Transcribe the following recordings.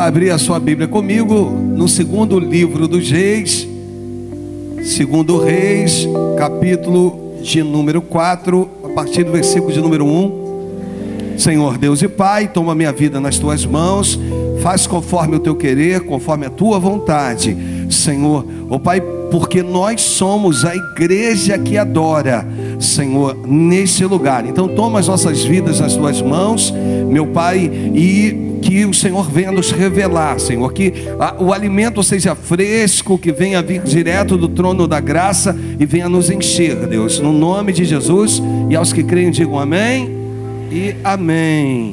abrir a sua Bíblia comigo no segundo livro dos Reis, segundo Reis, capítulo de número 4, a partir do versículo de número 1. Senhor Deus e Pai, toma minha vida nas tuas mãos, faz conforme o teu querer, conforme a tua vontade, Senhor, ó Pai, porque nós somos a igreja que adora, Senhor, nesse lugar. Então toma as nossas vidas nas tuas mãos, meu Pai, e que o Senhor venha nos revelar, Senhor, que o alimento seja fresco, que venha vir direto do trono da graça e venha nos encher, Deus, no nome de Jesus. E aos que creem digam amém e amém.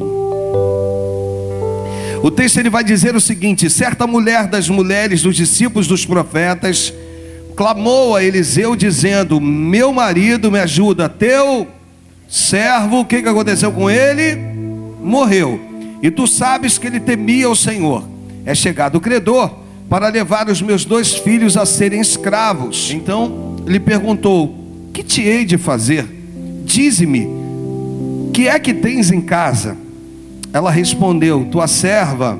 O texto ele vai dizer o seguinte: certa mulher das mulheres dos discípulos dos profetas clamou a Eliseu dizendo: meu marido, me ajuda, teu servo, o que aconteceu com ele? Morreu. E tu sabes que ele temia o Senhor. É chegado o credor para levar os meus 2 filhos a serem escravos. Então lhe perguntou: que te hei de fazer? Dize-me, que é que tens em casa? Ela respondeu: tua serva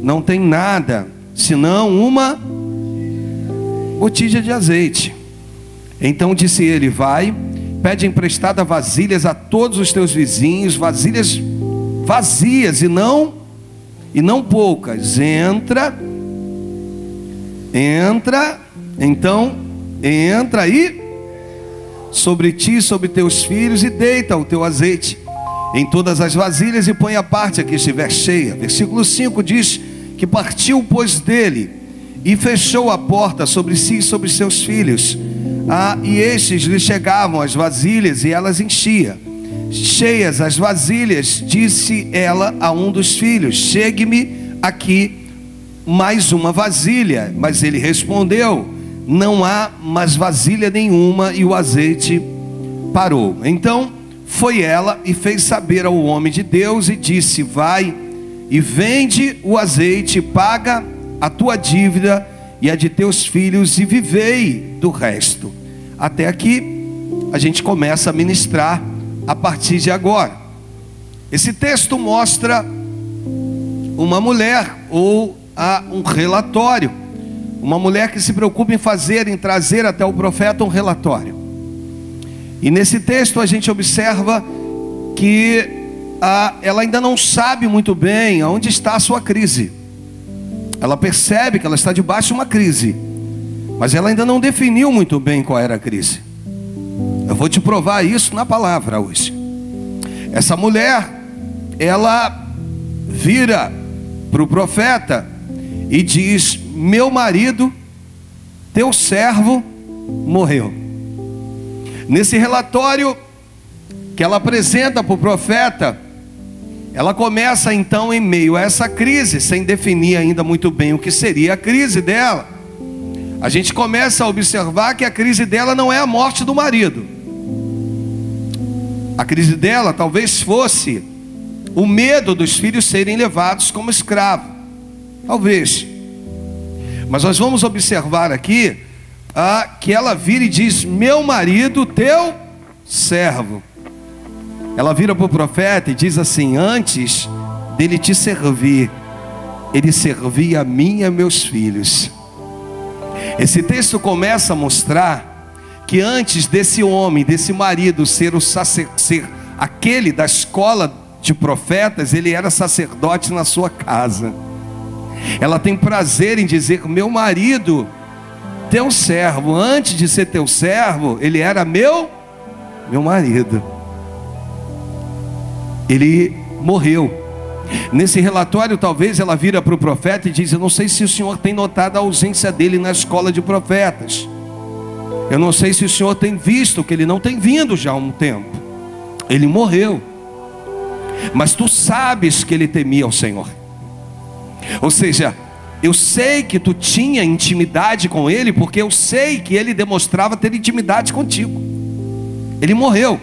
não tem nada, senão uma botija de azeite. Então disse ele: vai, pede emprestada vasilhas a todos os teus vizinhos, vasilhas vazias e não poucas. Então entra aí sobre ti, sobre teus filhos, e deita o teu azeite em todas as vasilhas e põe a parte a que estiver cheia. Versículo 5 diz que partiu, pois, dele e fechou a porta sobre si e sobre seus filhos. E estes lhe chegavam as vasilhas e elas enchia. Cheias as vasilhas, disse ela a um dos filhos: chegue-me aqui mais uma vasilha. Mas ele respondeu: não há mais vasilha nenhuma. E o azeite parou. Então foi ela e fez saber ao homem de Deus e disse: vai e vende o azeite, paga a tua dívida e a de teus filhos, e vivei do resto. Até aqui a gente começa a ministrar a partir de agora. Esse texto mostra uma mulher, ou um relatório, uma mulher que se preocupa em trazer até o profeta um relatório. E nesse texto a gente observa que ela ainda não sabe muito bem aonde está a sua crise. Ela percebe que ela está debaixo de uma crise, mas ela ainda não definiu muito bem qual era a crise. Eu vou te provar isso na palavra hoje. Essa mulher, ela vira para o profeta e diz: meu marido, teu servo, morreu. Nesse relatório que ela apresenta para o profeta, ela começa então, em meio a essa crise, sem definir ainda muito bem o que seria a crise dela, a gente começa a observar que a crise dela não é a morte do marido. A crise dela talvez fosse o medo dos filhos serem levados como escravo. Talvez. Mas nós vamos observar aqui que ela vira e diz: meu marido, teu servo. Ela vira para o profeta e diz assim: antes dele te servir, ele servia a mim e a meus filhos. Esse texto começa a mostrar que antes desse homem, desse marido ser aquele da escola de profetas, ele era sacerdote na sua casa. Ela tem prazer em dizer: meu marido, teu servo. Antes de ser teu servo, ele era meu marido. Ele morreu. Nesse relatório, talvez ela vira para o profeta e diz: eu não sei se o senhor tem notado a ausência dele na escola de profetas. Eu não sei se o senhor tem visto que ele não tem vindo já há um tempo. Ele morreu. Mas tu sabes que ele temia o Senhor. Ou seja, eu sei que tu tinha intimidade com ele, porque eu sei que ele demonstrava ter intimidade contigo. Ele morreu.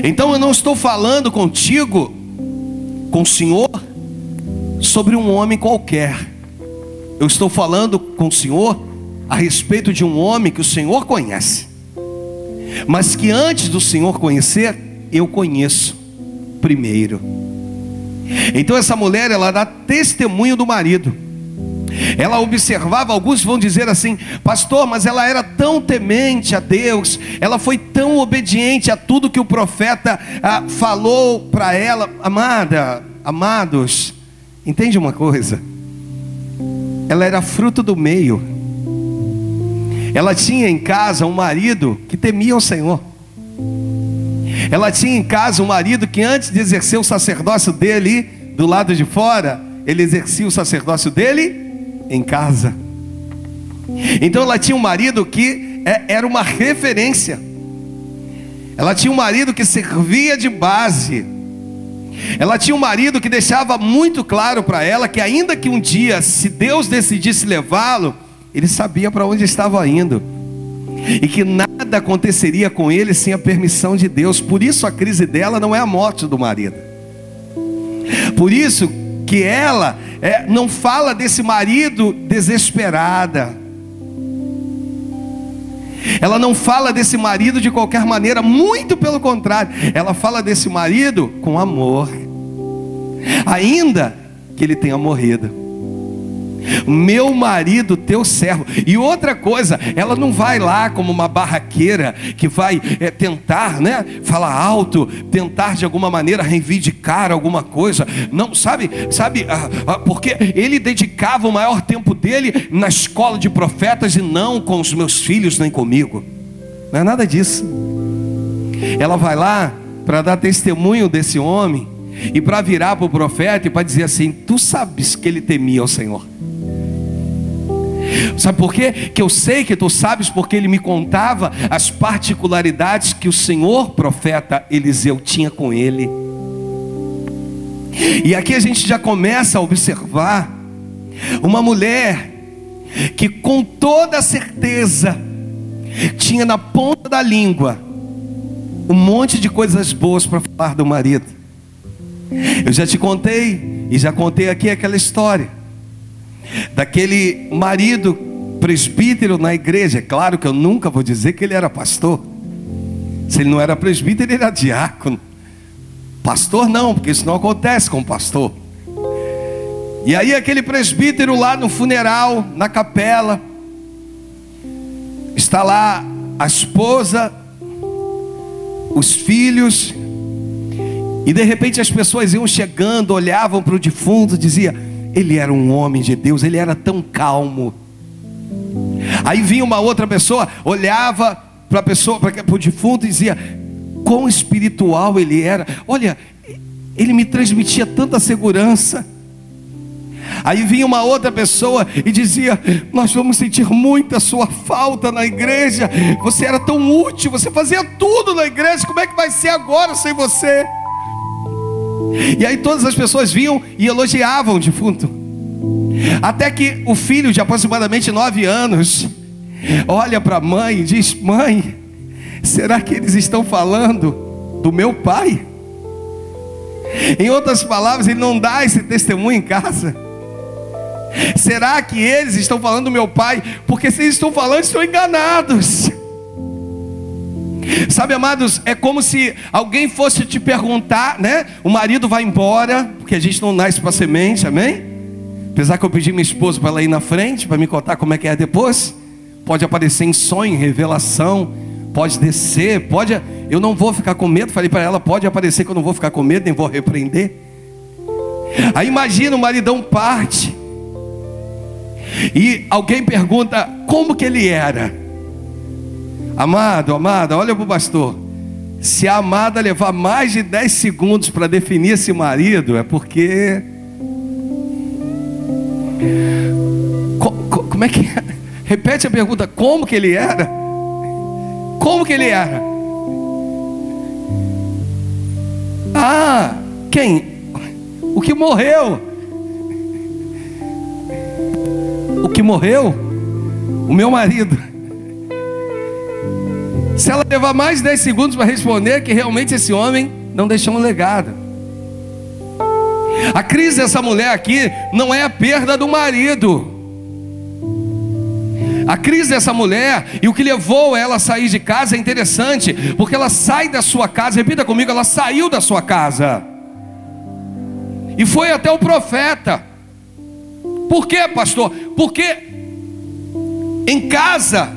Então eu não estou falando contigo, com o Senhor, sobre um homem qualquer. Eu estou falando com o Senhor a respeito de um homem que o Senhor conhece, mas que antes do Senhor conhecer, eu conheço primeiro. Então essa mulher, ela dá testemunho do marido. Ela observava, alguns vão dizer assim: pastor, mas ela era tão temente a Deus, ela foi tão obediente a tudo que o profeta falou para ela. Amados, entende uma coisa? Ela era fruto do meio. Ela tinha em casa um marido que temia o Senhor. Ela tinha em casa um marido que, antes de exercer o sacerdócio dele do lado de fora, ele exercia o sacerdócio dele em casa. Então ela tinha um marido que era uma referência. Ela tinha um marido que servia de base. Ela tinha um marido que deixava muito claro para ela que, ainda que um dia, se Deus decidisse levá-lo, ele sabia para onde estava indo, e que nada aconteceria com ele sem a permissão de Deus. Por isso a crise dela não é a morte do marido. Por isso que ela não fala desse marido desesperada. Ela não fala desse marido de qualquer maneira, muito pelo contrário, ela fala desse marido com amor, ainda que ele tenha morrido. Meu marido, teu servo. E outra coisa, ela não vai lá como uma barraqueira que vai tentar, falar alto, tentar de alguma maneira reivindicar alguma coisa. Não, sabe, porque ele dedicava o maior tempo dele na escola de profetas e não com os meus filhos nem comigo. Não é nada disso. Ela vai lá para dar testemunho desse homem e para virar para o profeta e para dizer assim: tu sabes que ele temia ao Senhor. Sabe por quê? Que eu sei que tu sabes, porque ele me contava as particularidades que o Senhor profeta Eliseu tinha com ele. E aqui a gente já começa a observar uma mulher que, com toda certeza, tinha na ponta da língua um monte de coisas boas para falar do marido. Eu já te contei, e já contei aqui aquela história daquele marido presbítero na igreja. É claro que eu nunca vou dizer que ele era pastor. Se ele não era presbítero, ele era diácono. Pastor não, porque isso não acontece com pastor. E aí aquele presbítero lá no funeral, na capela, está lá a esposa, os filhos, e de repente as pessoas iam chegando, olhavam para o defunto e diziam: ele era um homem de Deus, ele era tão calmo. Aí vinha uma outra pessoa, olhava para o defunto e dizia: quão espiritual ele era. Olha, ele me transmitia tanta segurança. Aí vinha uma outra pessoa e dizia: nós vamos sentir muita sua falta na igreja. Você era tão útil, você fazia tudo na igreja. Como é que vai ser agora sem você? E aí todas as pessoas vinham e elogiavam o defunto. Até que o filho, de aproximadamente 9 anos, olha para a mãe e diz: mãe, será que eles estão falando do meu pai? Em outras palavras, ele não dá esse testemunho em casa. Será que eles estão falando do meu pai? Porque se eles estão falando, estão enganados. Sabe, amados, é como se alguém fosse te perguntar, o marido vai embora, porque a gente não nasce para semente, amém? Apesar que eu pedi minha esposa para ela ir na frente, para me contar como é que é depois. Pode aparecer em sonho, em revelação, pode descer, eu não vou ficar com medo. Falei para ela: pode aparecer que eu não vou ficar com medo, nem vou repreender. Aí imagina, o maridão parte, e alguém pergunta como que ele era. Amado, olha para o pastor. Se a amada levar mais de 10 segundos para definir esse marido, é porque... Como é que é? Repete a pergunta: como que ele era? Como que ele era? Quem? O que morreu? O que morreu? O meu marido. Se ela levar mais de 10 segundos para responder, que realmente esse homem não deixou um legado. A crise dessa mulher aqui não é a perda do marido. A crise dessa mulher, e o que levou ela a sair de casa, é interessante, porque ela sai da sua casa. Repita comigo: ela saiu da sua casa. e foi até o profeta. Por quê, pastor? Porque em casa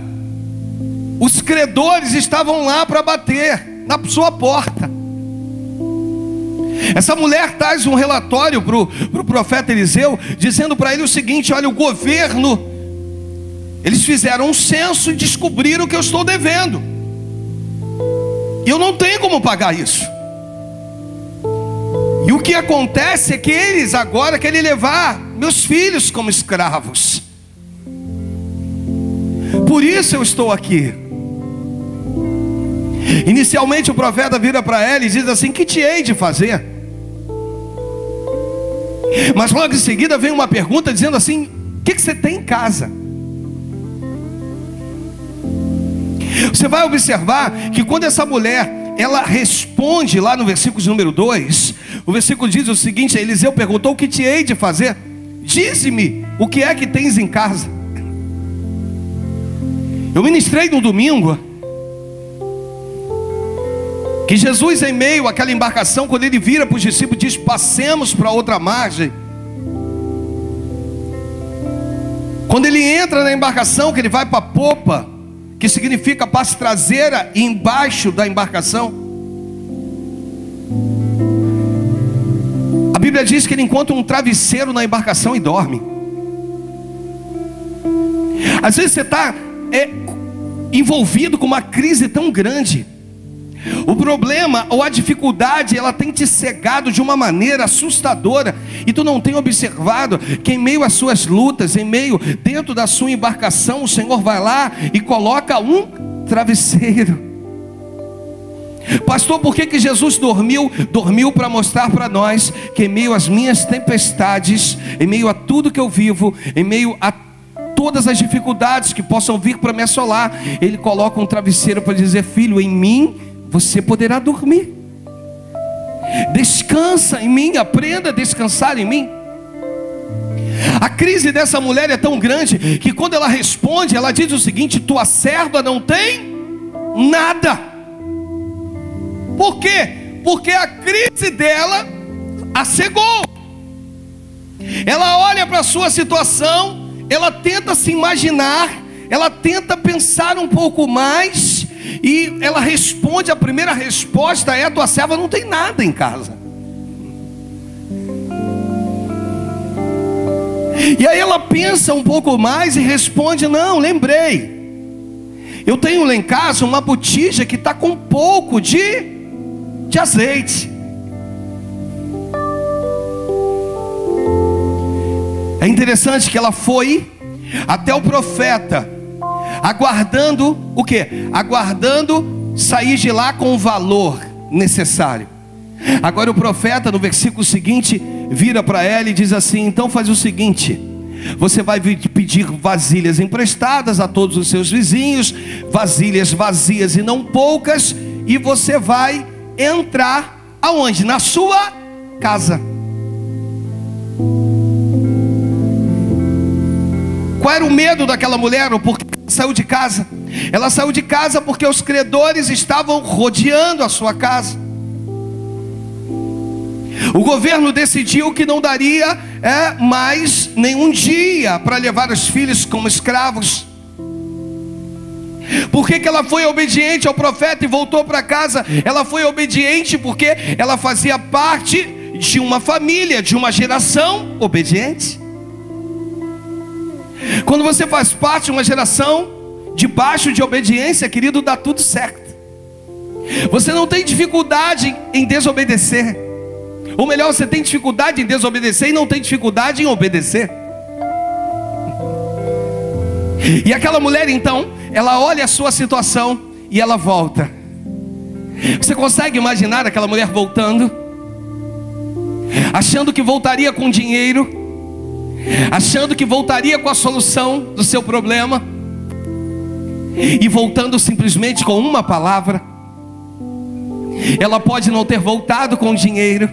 os credores estavam lá para bater na sua porta. Essa mulher traz um relatório para o profeta Eliseu, dizendo para ele o seguinte: olha, o governo, eles fizeram um censo e descobriram que eu estou devendo, e eu não tenho como pagar isso. E o que acontece é que eles agora querem levar meus filhos como escravos. Por isso eu estou aqui. Inicialmente o profeta vira para ela e diz assim: que te hei de fazer? Mas logo em seguida vem uma pergunta dizendo assim: o que você tem em casa? Você vai observar que quando essa mulher, ela responde lá no versículo de número 2, o versículo diz o seguinte: Eliseu perguntou: o que te hei de fazer? Dize-me o que é que tens em casa. Eu ministrei no domingo que Jesus, em meio àquela embarcação, quando ele vira para os discípulos, diz: passemos para outra margem. Quando ele entra na embarcação, que ele vai para a popa, que significa a parte traseira, e embaixo da embarcação, a Bíblia diz que ele encontra um travesseiro na embarcação e dorme. Às vezes você está envolvido com uma crise tão grande. O problema ou a dificuldade, ela tem te cegado de uma maneira assustadora, e tu não tem observado que em meio às suas lutas, dentro da sua embarcação, o Senhor vai lá e coloca um travesseiro. Pastor, por que Jesus dormiu? Dormiu para mostrar para nós que em meio às minhas tempestades, em meio a tudo que eu vivo, em meio a todas as dificuldades que possam vir para me assolar, Ele coloca um travesseiro para dizer: filho, em mim você poderá dormir. Descansa em mim, aprenda a descansar em mim. A crise dessa mulher é tão grande que quando ela responde, ela diz o seguinte: tua serva não tem nada. Por quê? Porque a crise dela a cegou. Ela olha para a sua situação, ela tenta se imaginar, ela tenta pensar um pouco mais, e ela responde, a primeira resposta é: tua serva não tem nada em casa. E aí ela pensa um pouco mais e responde: não, lembrei, eu tenho lá em casa uma botija que está com um pouco de azeite. É interessante que ela foi até o profeta, aguardando o quê? Aguardando sair de lá com o valor necessário. Agora o profeta, no versículo seguinte, vira para ela e diz assim: então faz o seguinte, você vai pedir vasilhas emprestadas a todos os seus vizinhos, vasilhas vazias e não poucas, e você vai entrar aonde? Na sua casa. Qual era o medo daquela mulher? Ou porque ela saiu de casa? Ela saiu de casa porque os credores estavam rodeando a sua casa. O governo decidiu que não daria mais nenhum dia para levar os filhos como escravos. Por que ela foi obediente ao profeta e voltou para casa? Ela foi obediente porque ela fazia parte de uma família, de uma geração obediente. Quando você faz parte de uma geração debaixo de obediência, querido, dá tudo certo. Você não tem dificuldade em desobedecer. Ou melhor, você tem dificuldade em desobedecer e não tem dificuldade em obedecer. E aquela mulher então, ela olha a sua situação e ela volta. Você consegue imaginar aquela mulher voltando? Achando que voltaria com dinheiro, achando que voltaria com a solução do seu problema, e voltando simplesmente com uma palavra. Ela pode não ter voltado com dinheiro,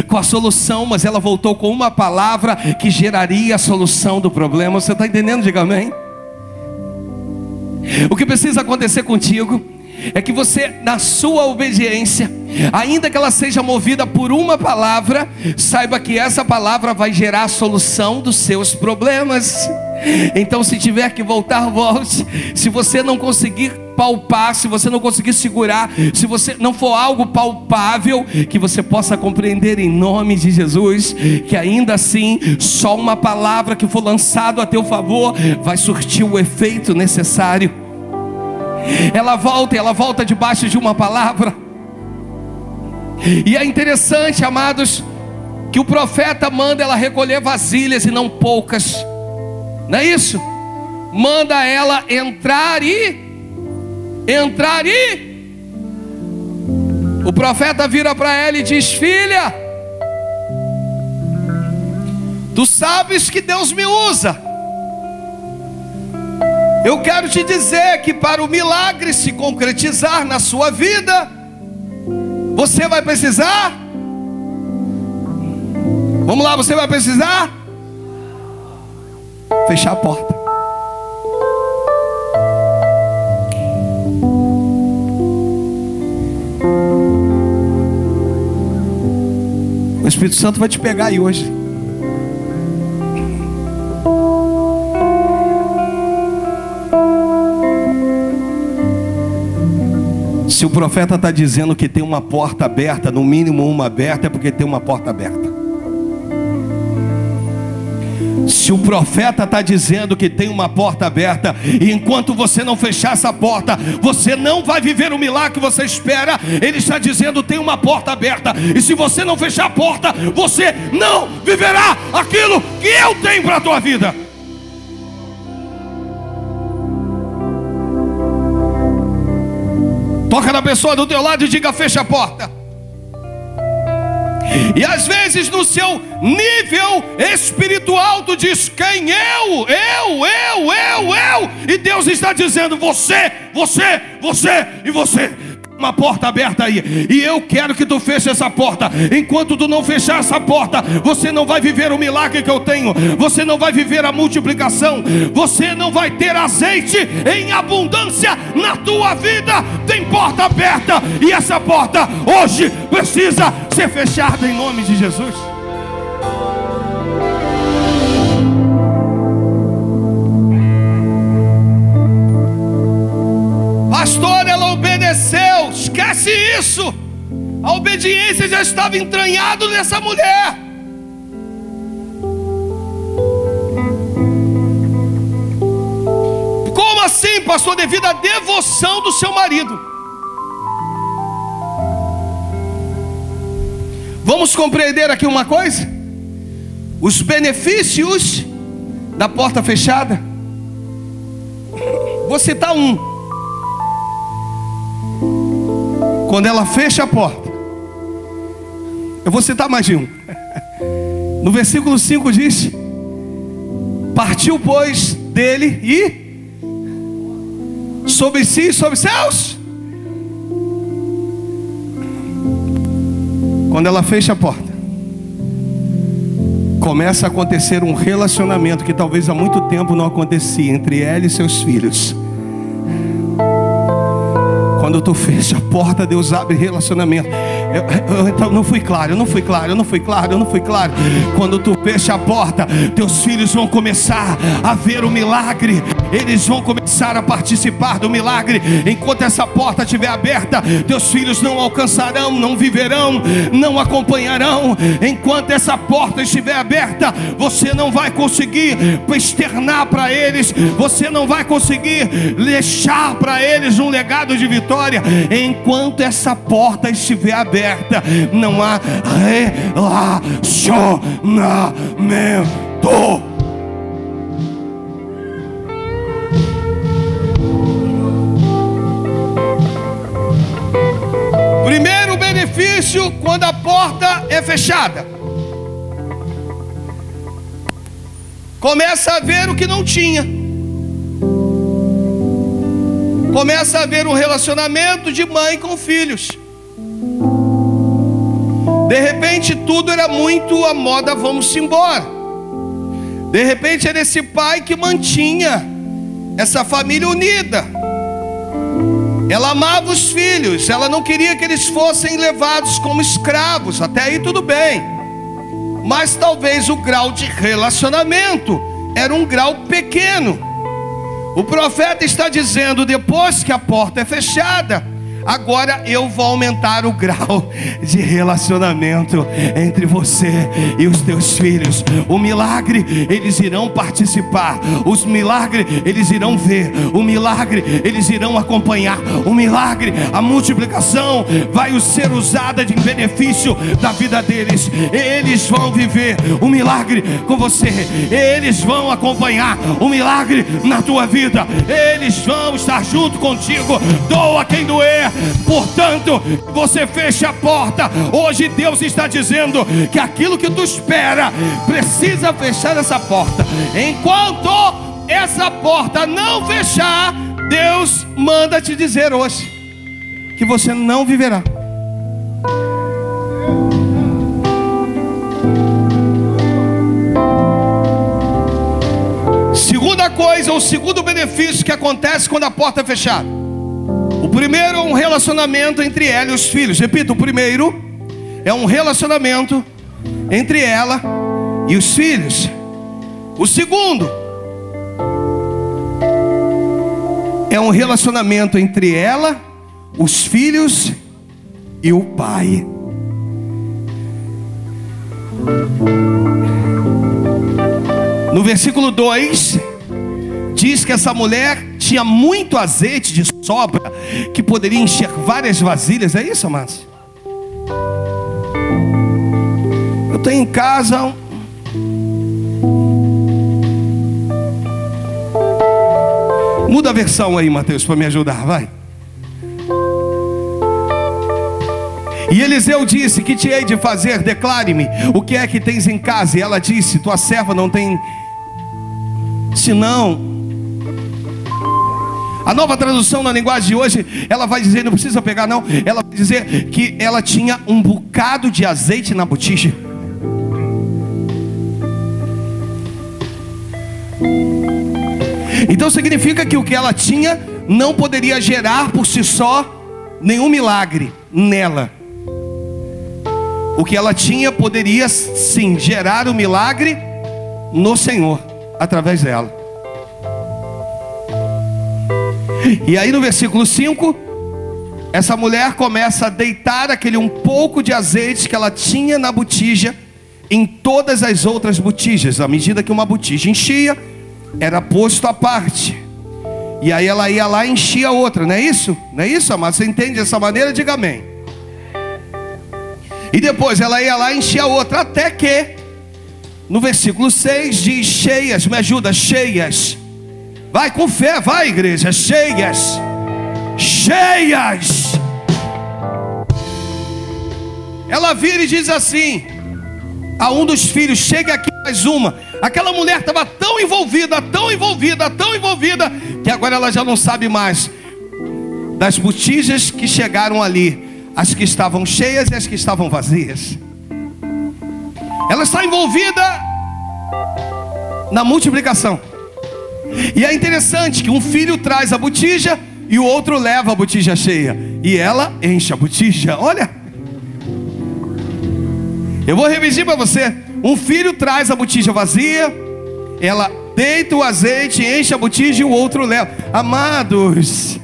com a solução, mas ela voltou com uma palavra que geraria a solução do problema. Você está entendendo? Diga amém. O que precisa acontecer contigo é que você, na sua obediência, ainda que ela seja movida por uma palavra, saiba que essa palavra vai gerar a solução dos seus problemas. Então, se tiver que voltar, volte. Se você não conseguir palpar, se você não conseguir segurar, se você não for algo palpável, que você possa compreender em nome de Jesus, que ainda assim, só uma palavra que for lançada a teu favor vai surtir o efeito necessário. Ela volta debaixo de uma palavra. E é interessante, amados, que o profeta manda ela recolher vasilhas e não poucas. Não é isso? Manda ela entrar e o profeta vira para ela e diz: filha, tu sabes que Deus me usa. Eu quero te dizer que para o milagre se concretizar na sua vida, você vai precisar. Vamos lá, você vai precisar fechar a porta. O Espírito Santo vai te pegar aí hoje. Se o profeta está dizendo que tem uma porta aberta, no mínimo uma aberta, é porque tem uma porta aberta. Se o profeta está dizendo que tem uma porta aberta, e enquanto você não fechar essa porta, você não vai viver o milagre que você espera. Ele está dizendo: tem uma porta aberta, e se você não fechar a porta, você não viverá aquilo que eu tenho para a tua vida. Toca na pessoa do teu lado e diga: fecha a porta. E às vezes no seu nível espiritual tu diz: quem? Eu. E Deus está dizendo: você e você. Uma porta aberta aí, e eu quero que tu feche essa porta. Enquanto tu não fechar essa porta, você não vai viver o milagre que eu tenho, você não vai viver a multiplicação, você não vai ter azeite em abundância na tua vida. Tem porta aberta, e essa porta hoje precisa ser fechada em nome de Jesus. Pastor, ela obedeceu. Esquece isso. A obediência já estava entranhada nessa mulher. Como assim, pastor? Devido à devoção do seu marido. Vamos compreender aqui uma coisa: os benefícios da porta fechada. Vou citar um. Quando ela fecha a porta, eu vou citar mais de um. No versículo 5 diz: partiu, pois, dele e sobre si e sobre seus. Quando ela fecha a porta, começa a acontecer um relacionamento que talvez há muito tempo não acontecia entre ela e seus filhos. Quando tu fecha a porta, Deus abre relacionamento. Então não fui claro. Quando tu fecha a porta, teus filhos vão começar a ver o milagre. Eles vão começar a participar do milagre. Enquanto essa porta estiver aberta, teus filhos não alcançarão, não viverão, não acompanharão. Enquanto essa porta estiver aberta, você não vai conseguir externar para eles, você não vai conseguir deixar para eles um legado de vitória. Enquanto essa porta estiver aberta, não há relacionamento. Primeiro benefício, quando a porta é fechada, começa a ver o que não tinha. Começa a ver um relacionamento de mãe com filhos. De repente tudo era muito a moda, vamos embora. De repente era esse pai que mantinha essa família unida. Ela amava os filhos, ela não queria que eles fossem levados como escravos. Até aí tudo bem. Mas talvez o grau de relacionamento era um grau pequeno. O profeta está dizendo: depois que a porta é fechada, agora eu vou aumentar o grau de relacionamento entre você e os teus filhos. O milagre eles irão participar, os milagres eles irão ver, o milagre eles irão acompanhar, o milagre, a multiplicação vai ser usada em benefício da vida deles. Eles vão viver o milagre com você, eles vão acompanhar o milagre na tua vida, eles vão estar junto contigo. Doa quem doer. Portanto, você fecha a porta. Hoje Deus está dizendo que aquilo que tu espera precisa fechar essa porta. Enquanto essa porta não fechar, Deus manda te dizer hoje que você não viverá. Segunda coisa, o segundo benefício que acontece quando a porta é fechada. O primeiro é um relacionamento entre ela e os filhos. Repito, o primeiro é um relacionamento entre ela e os filhos. O segundo é um relacionamento entre ela, os filhos e o pai. No versículo 2 diz que essa mulher tinha muito azeite de sobra, que poderia encher várias vasilhas. É isso, amados? Eu tenho em casa muda a versão aí, Mateus, para me ajudar, vai. E Eliseu disse: que te hei de fazer? Declare-me o que é que tens em casa. E ela disse: tua serva não tem senão. A Nova Tradução, na linguagem de hoje, ela vai dizer, não precisa pegar não, ela vai dizer que ela tinha um bocado de azeite na botija. Então significa que o que ela tinha não poderia gerar por si só nenhum milagre nela. O que ela tinha poderia sim gerar o milagre no Senhor, através dela. E aí no versículo 5, essa mulher começa a deitar aquele um pouco de azeite que ela tinha na botija em todas as outras botijas. À medida que uma botija enchia, era posto à parte. E aí ela ia lá e enchia outra, não é isso? Não é isso, amado? Você entende dessa maneira? Diga amém. E depois ela ia lá e enchia outra, até que no versículo 6 diz: cheias, me ajuda, cheias. Vai com fé, vai igreja, cheias, cheias. Ela vira e diz assim a um dos filhos: chega aqui mais uma. Aquela mulher estava tão envolvida, tão envolvida, tão envolvida, que agora ela já não sabe mais das botijas que chegaram ali, as que estavam cheias e as que estavam vazias. Ela está envolvida na multiplicação. E é interessante que um filho traz a botija e o outro leva a botija cheia, e ela enche a botija. Olha, eu vou repetir para você. Um filho traz a botija vazia, ela deita o azeite, enche a botija e o outro leva. Amados,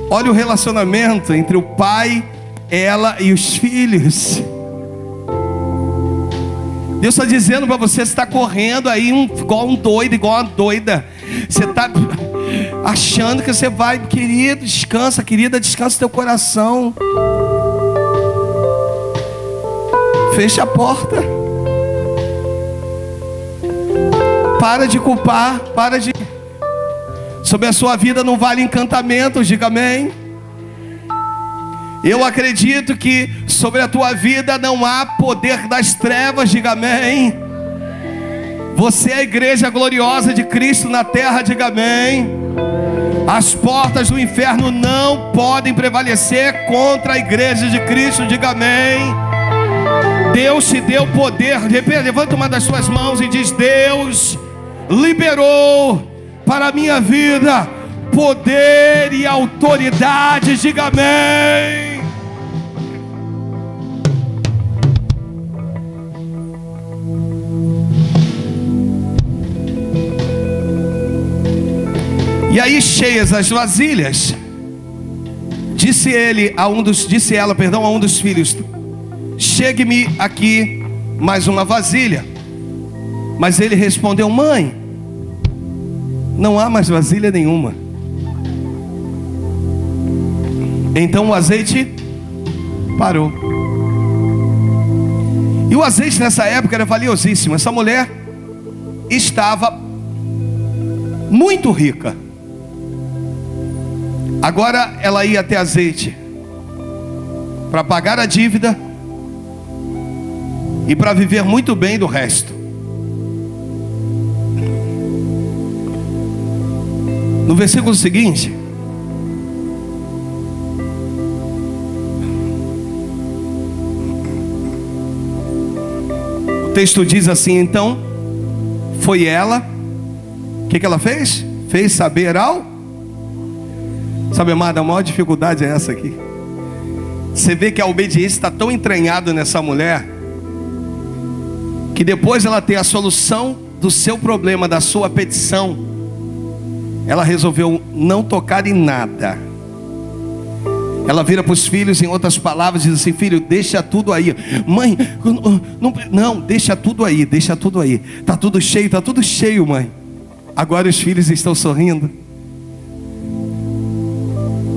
olha o relacionamento entre o pai, ela e os filhos. Deus está dizendo para você: você está correndo aí igual um doido, igual uma doida. Você está achando que você vai, querido, descansa, querida, descansa teu coração. Fecha a porta. Para de culpar, para de... Sobre a sua vida não vale encantamentos, diga amém. Eu acredito que sobre a tua vida não há poder das trevas, diga amém. Você é a igreja gloriosa de Cristo na terra, diga amém. As portas do inferno não podem prevalecer contra a igreja de Cristo, diga amém. Deus te deu poder. Levanta uma das suas mãos e diz: Deus liberou para a minha vida poder e autoridade. Diga amém. E aí, cheias as vasilhas, disse ela a um dos filhos: chegue-me aqui mais uma vasilha. Mas ele respondeu: mãe, não há mais vasilha nenhuma. Então o azeite parou. E o azeite nessa época era valiosíssimo. Essa mulher estava muito rica. Agora ela ia ter azeite para pagar a dívida e para viver muito bem do resto. No versículo seguinte, o texto diz assim: então foi ela, o que ela fez? Fez saber ao... Sabe, amada, a maior dificuldade é essa aqui. Você vê que a obediência está tão entranhada nessa mulher, que depois ela tem a solução do seu problema, da sua petição, ela resolveu não tocar em nada. Ela vira para os filhos, em outras palavras, diz assim: filho, deixa tudo aí. Mãe, não, deixa tudo aí, deixa tudo aí. Está tudo cheio, mãe. Agora os filhos estão sorrindo.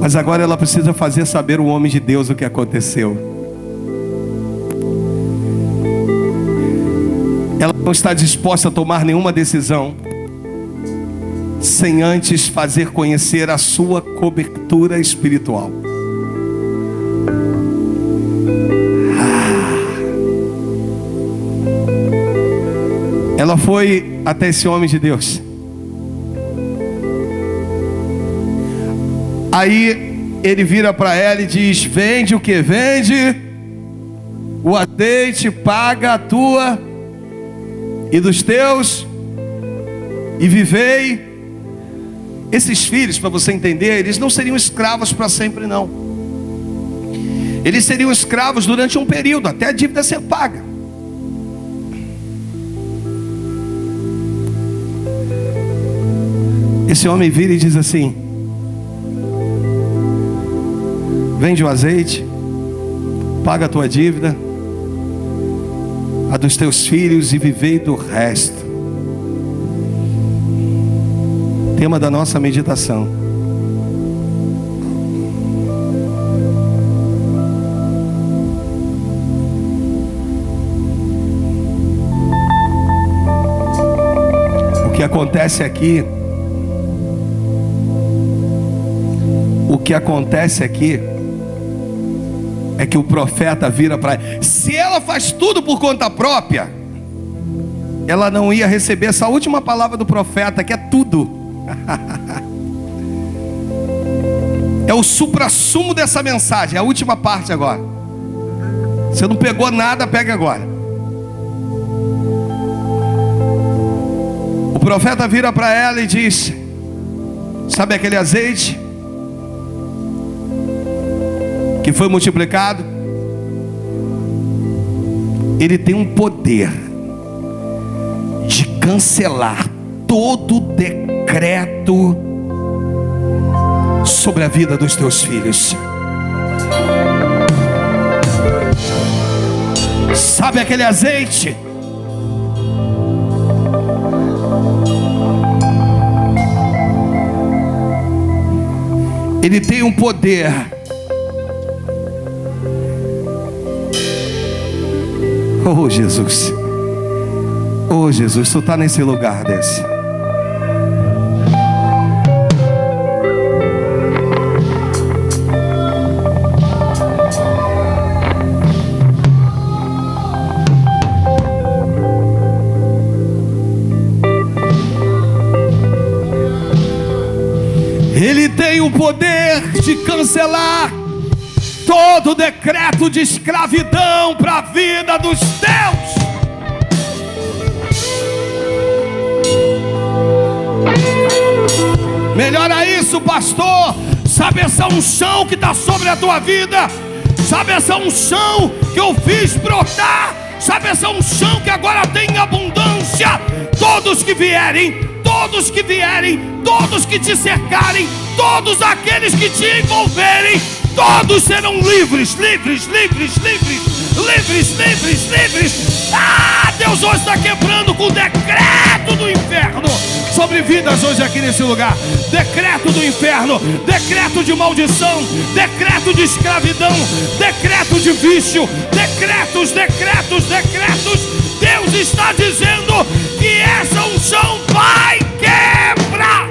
Mas agora ela precisa fazer saber o homem de Deus o que aconteceu. Ela não está disposta a tomar nenhuma decisão sem antes fazer conhecer a sua cobertura espiritual. Ela foi até esse homem de Deus. Aí ele vira para ela e diz: vende o que? Vende o azeite, paga a tua e dos teus, e vivei. Esses filhos, para você entender, eles não seriam escravos para sempre, não. Eles seriam escravos durante um período, até a dívida ser paga. Esse homem vira e diz assim: vende o azeite, paga a tua dívida, a dos teus filhos, e vivei do resto. Tema da nossa meditação. O que acontece aqui é que o profeta vira para ela. Se ela faz tudo por conta própria, ela não ia receber essa última palavra do profeta, que é tudo. É o suprassumo dessa mensagem, é a última parte agora. Você não pegou nada, pega agora. O profeta vira para ela e diz: sabe aquele azeite que foi multiplicado? Ele tem um poder de cancelar todo decreto sobre a vida dos teus filhos. Sabe aquele azeite? Ele tem um poder oh Jesus, oh Jesus, tu está nesse lugar desse. Ele tem o poder de cancelar todo decreto de escravidão para a vida dos teus. Melhora isso, pastor. Sabe essa unção que está sobre a tua vida? Sabe essa unção que eu fiz brotar? Sabe essa unção que agora tem abundância? Todos que vierem, todos que vierem, todos que te cercarem, todos aqueles que te envolverem, todos serão livres, livres, livres, livres, livres, livres, livres. Ah, Deus hoje está quebrando com o decreto do inferno sobre vidas hoje aqui nesse lugar. Decreto do inferno, decreto de maldição, decreto de escravidão, decreto de vício, decretos, decretos, decretos. Deus está dizendo que essa unção vai quebrar.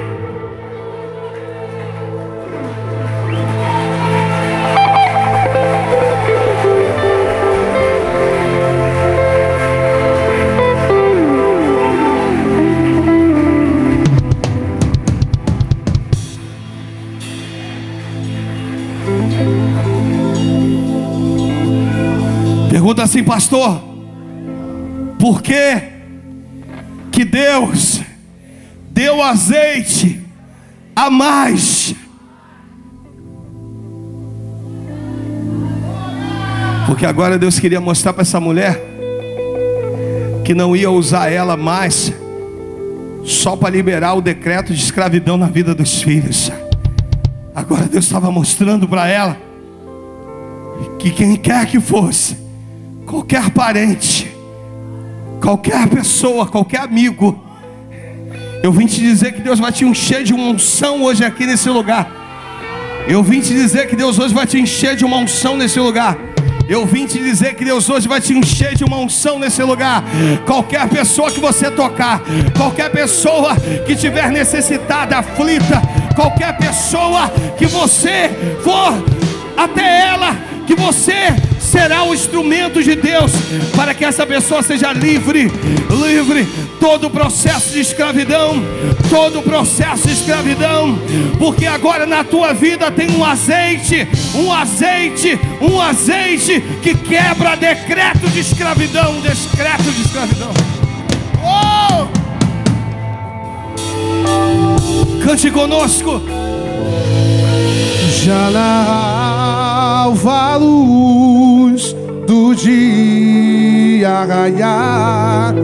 Pergunta assim, pastor: por que Deus deu azeite a mais? Porque agora Deus queria mostrar para essa mulher que não ia usar ela mais só para liberar o decreto de escravidão na vida dos filhos. Agora Deus estava mostrando para ela que quem quer que fosse, qualquer parente, qualquer pessoa, qualquer amigo, eu vim te dizer que Deus vai te encher de uma unção hoje aqui nesse lugar. Eu vim te dizer que Deus hoje vai te encher de uma unção nesse lugar. Eu vim te dizer que Deus hoje vai te encher de uma unção nesse lugar. Qualquer pessoa que você tocar, qualquer pessoa que tiver necessitada, aflita, qualquer pessoa que você for até ela, que você será o instrumento de Deus para que essa pessoa seja livre, livre. Todo o processo de escravidão, todo o processo de escravidão, porque agora na tua vida tem um azeite, um azeite, um azeite que quebra decreto de escravidão, decreto de escravidão. Oh! Cante conosco. Já na alva luz do dia raiar,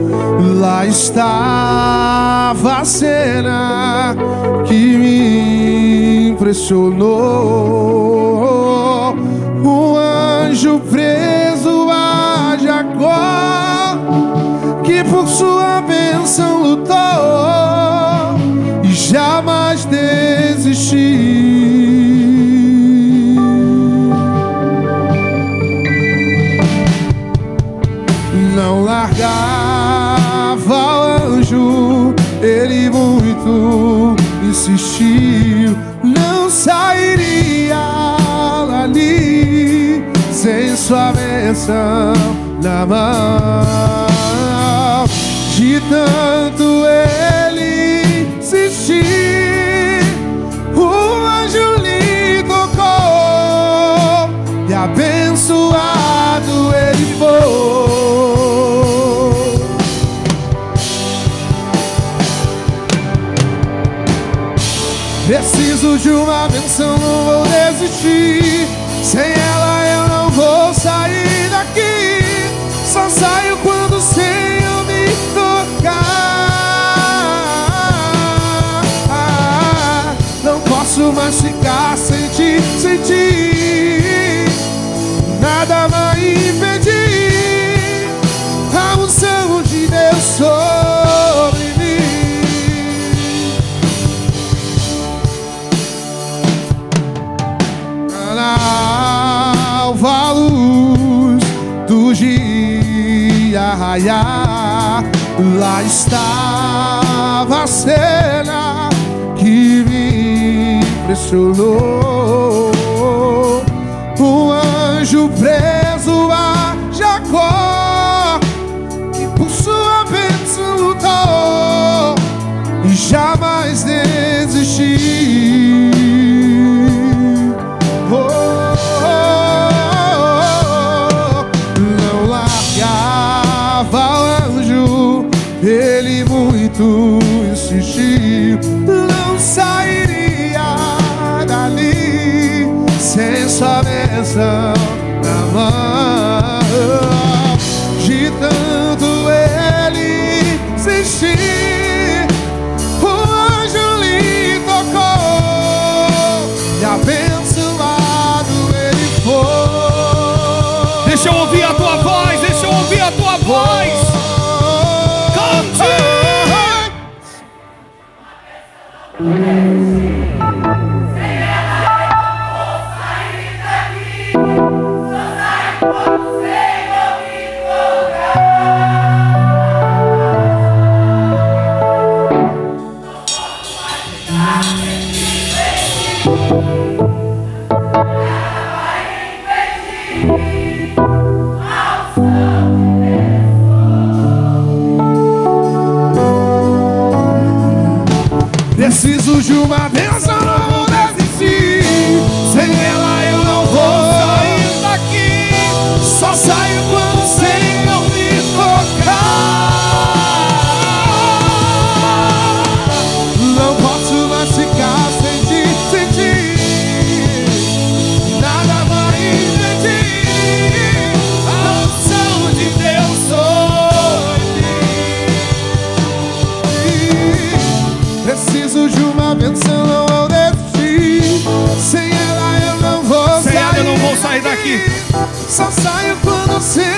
lá estava a cena que me impressionou. Um anjo preso a Jacó, que por sua bênção lutou e jamais desistiu. Não largava o anjo, ele muito insistiu. Não sairia dali sem sua bênção na mão. De tanto ele insistir, o anjo lhe tocou e abençoado ele foi. Preciso de uma bênção, não vou desistir. Sem ela eu não vou sair daqui. Só saio quando o Senhor me tocar. Não posso mais ficar sem ti, sem ti. Nada vai impedir a unção de Deus sobre mim. Na alva luz do dia raiar, lá estava a cena que me impressionou. Um anjo preso a Jacó, que por sua bênção lutou e jamais desistiu. Não largava o anjo, ele muito insistiu. Não sairia Deixa eu ouvir a tua voz, deixa eu ouvir a tua voz. Cante! Preciso de uma bênção, não vou desistir. Sem ela eu não vou sair daqui. Só saio quando o Senhor me tocar. Não posso mais ficar sem ti, sem ti. Nada vai impedir a unção de Deus sobre mim. Preciso de uma bênção, não vou desistir. Sem ela eu não vou sair. Sem ela eu não vou sair daqui. Só saio quando o Senhor